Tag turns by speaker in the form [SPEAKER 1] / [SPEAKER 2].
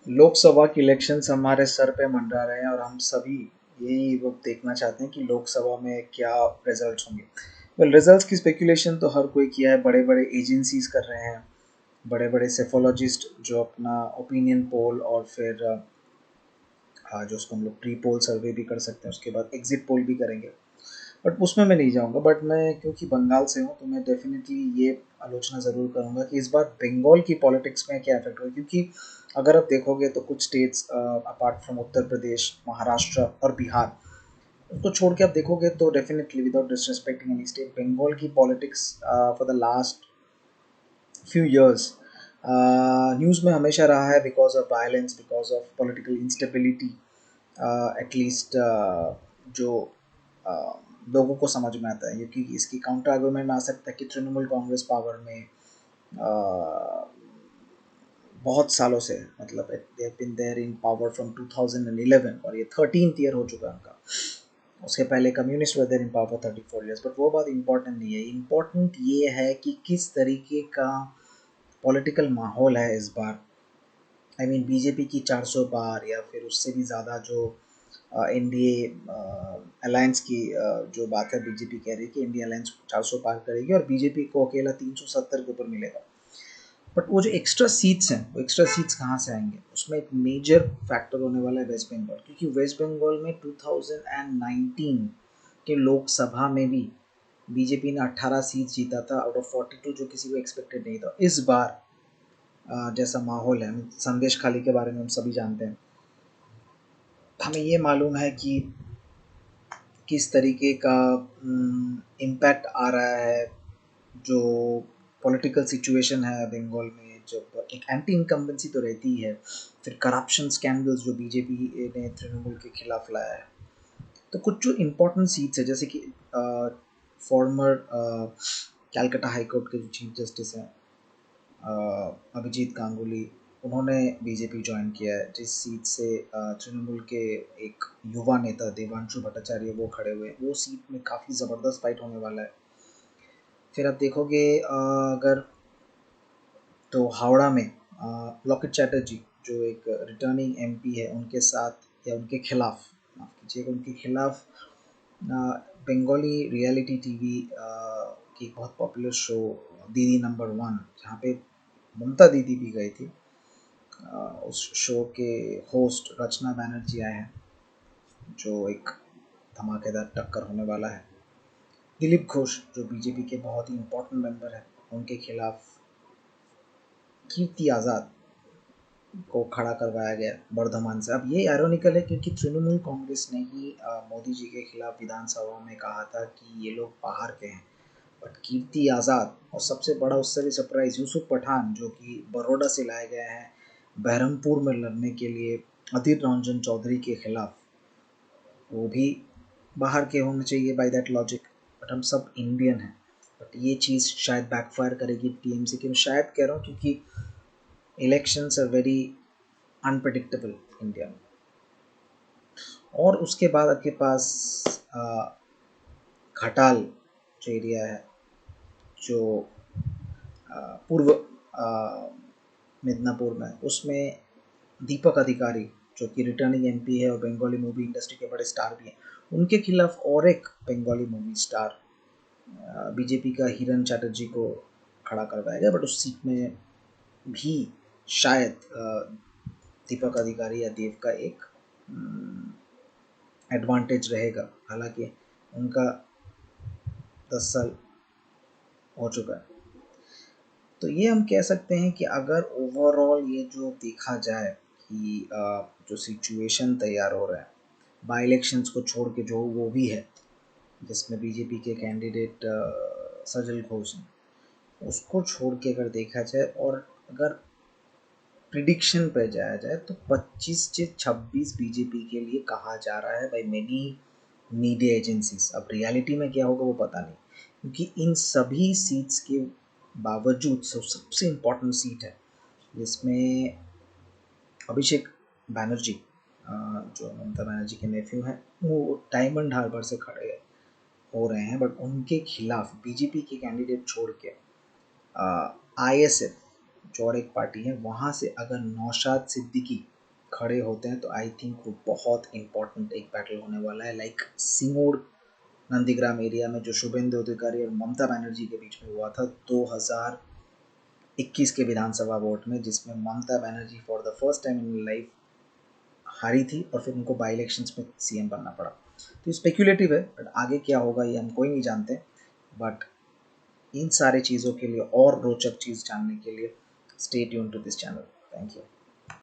[SPEAKER 1] लोकसभा के इलेक्शंस हमारे सर पे मंडरा रहे हैं और हम सभी यही वक्त देखना चाहते हैं कि लोकसभा में क्या रिजल्ट्स होंगे। वेल, रिजल्ट्स की स्पेकुलेशन तो हर कोई किया है, बड़े बड़े एजेंसीज कर रहे हैं, बड़े बड़े सेफोलॉजिस्ट जो अपना ओपिनियन पोल और फिर जो उसको हम लोग प्री पोल सर्वे भी कर सकते हैं, उसके बाद एग्जिट पोल भी करेंगे। बट उसमें मैं नहीं जाऊंगा। बट मैं क्योंकि बंगाल से हूँ तो मैं डेफिनेटली ये आलोचना ज़रूर करूँगा कि इस बार बंगाल की पॉलिटिक्स में क्या इफेक्ट हुआ, क्योंकि अगर आप देखोगे तो कुछ states apart from Uttar Pradesh, Maharashtra और बिहार, उसको छोड़ के आप देखोगे तो definitely without disrespecting any state, Bengal की politics for the last few years news में हमेशा रहा है, because of violence, because of political instability. At least जो uh, लोगों को समझ में आता है, क्योंकि इसकी काउंटर आर्गुमेंट आ सकता है कि तृणमूल कांग्रेस पावर में बहुत सालों से, मतलब they have been there in power from 2011 और ये 13th ईयर हो चुका है उनका। उसके पहले communist were there in power 34 years. But वो बात इम्पोर्टेंट नहीं है। इम्पोर्टेंट ये है कि किस तरीके का पॉलिटिकल माहौल है इस बार। आई मीन बीजेपी की 400 पार या फिर उससे भी ज़्यादा जो एनडीए अलायंस की जो बात है, बीजेपी कह रही है कि एनडीए अलायंस 400 पार करेगी और बीजेपी को अकेला 370 के ऊपर मिलेगा। बट वो जो एक्स्ट्रा सीट्स हैं, वो एक्स्ट्रा सीट्स कहाँ से आएंगे, उसमें एक मेजर फैक्टर होने वाला है वेस्ट बंगाल। क्योंकि वेस्ट बंगाल में 2019 के लोकसभा में भी बीजेपी ने 18 सीट जीता था आउट ऑफ 42, जो किसी को एक्सपेक्टेड नहीं था। इस बार जैसा माहौल है, संदेश खाली के बारे में हम सभी जानते हैं, हमें ये मालूम है कि किस तरीके का इम्पैक्ट आ रहा है। जो पॉलिटिकल सिचुएशन है बंगाल में, जब एक एंटी इनकम्बेंसी तो रहती ही है, फिर करप्शन स्कैंडल्स जो बीजेपी ने तृणमूल के खिलाफ लाया है, तो कुछ जो इम्पोर्टेंट सीट्स है, जैसे कि फॉर्मर कैलकाटा हाई कोर्ट के जो चीफ जस्टिस हैं अभिजीत गांगुली, उन्होंने बीजेपी ज्वाइन किया है, जिस सीट से तृणमूल के एक युवा नेता देवांशु भट्टाचार्य वो खड़े हुए। वो सीट में काफ़ी ज़बरदस्त फाइट होने वाला है। फिर आप देखोगे अगर तो हावड़ा में लॉकेट चैटर्जी जो एक रिटर्निंग एमपी है, उनके साथ या उनके खिलाफ, माफ़ कीजिएगा, उनके खिलाफ बंगाली रियलिटी टीवी की बहुत पॉपुलर शो दीदी नंबर 1, जहाँ पे ममता दीदी भी गई थी, उस शो के होस्ट रचना बैनर्जी आए हैं, जो एक धमाकेदार टक्कर होने वाला है। दिलीप घोष जो बीजेपी के बहुत ही इम्पोर्टेंट मेंबर है, उनके खिलाफ कीर्ति आज़ाद को खड़ा करवाया गया बर्धमान से। अब ये आयरॉनिकल है क्योंकि तृणमूल कांग्रेस ने ही मोदी जी के खिलाफ विधानसभा में कहा था कि ये लोग बाहर के हैं। बट कीर्ति आज़ाद और सबसे बड़ा उससे भी सरप्राइज यूसुफ पठान, जो कि बड़ौदा से लाए गए हैं बहरमपुर में लड़ने के लिए अधीर रंजन चौधरी के खिलाफ, वो भी बाहर के होने चाहिए बाय दैट लॉजिक। बट हम सब इंडियन हैं। बट ये चीज़ शायद बैकफायर करेगी टीएमसी की। मैं शायद कह रहा हूँ क्योंकि elections are very unpredictable India में। और उसके बाद आपके पास घटाल जो एरिया है, जो पूर्व मिदनापुर में, उसमें दीपक अधिकारी जो कि रिटर्निंग एमपी है और बंगाली मूवी इंडस्ट्री के बड़े स्टार भी हैं, उनके खिलाफ और एक बंगाली मूवी स्टार बीजेपी का हिरन चैटर्जी को खड़ा करवाया गया। बट उस सीट में भी शायद दीपक अधिकारी या देव का एक एडवांटेज रहेगा। हालांकि उनका 10 साल हो चुका है। तो ये हम कह सकते हैं कि अगर ओवरऑल ये जो देखा जाए कि जो सिचुएशन तैयार हो रहा है बाई इलेक्शंस को छोड़ के, जो वो भी है जिसमें बीजेपी के कैंडिडेट सजल घोष हैं, उसको छोड़ के अगर देखा जाए और अगर प्रिडिक्शन पे जाया जाए तो 25 से 26 बीजेपी के लिए कहा जा रहा है बाई मेनी मीडिया एजेंसीज। अब रियलिटी में क्या होगा वो पता नहीं, क्योंकि इन सभी सीट्स के बावजूद सबसे इम्पोर्टेंट सीट है जिसमें अभिषेक बैनर्जी जो ममता बनर्जी के नेफ्यू हैं, वो डायमंड हार्बर से खड़े हो रहे हैं। बट उनके खिलाफ बीजेपी के कैंडिडेट छोड़ के आईएसएफ जो और एक पार्टी है, वहाँ से अगर नौशाद सिद्दीकी खड़े होते हैं तो आई थिंक वो बहुत इंपॉर्टेंट एक बैटल होने वाला है, लाइक सिंगोड नंदीग्राम एरिया में जो शुभेंदु अधिकारी और ममता बनर्जी के बीच में हुआ था 2021 के विधानसभा वोट में, जिसमें Mamata Banerjee for the first time in life हारी थी और फिर उनको बाई इलेक्शंस में सीएम बनना पड़ा। तो स्पेक्यूलेटिव है, बट आगे क्या होगा ये हम कोई नहीं जानते। बट इन सारे चीज़ों के लिए और रोचक चीज़ जानने के लिए stay tune to this channel. Thank you.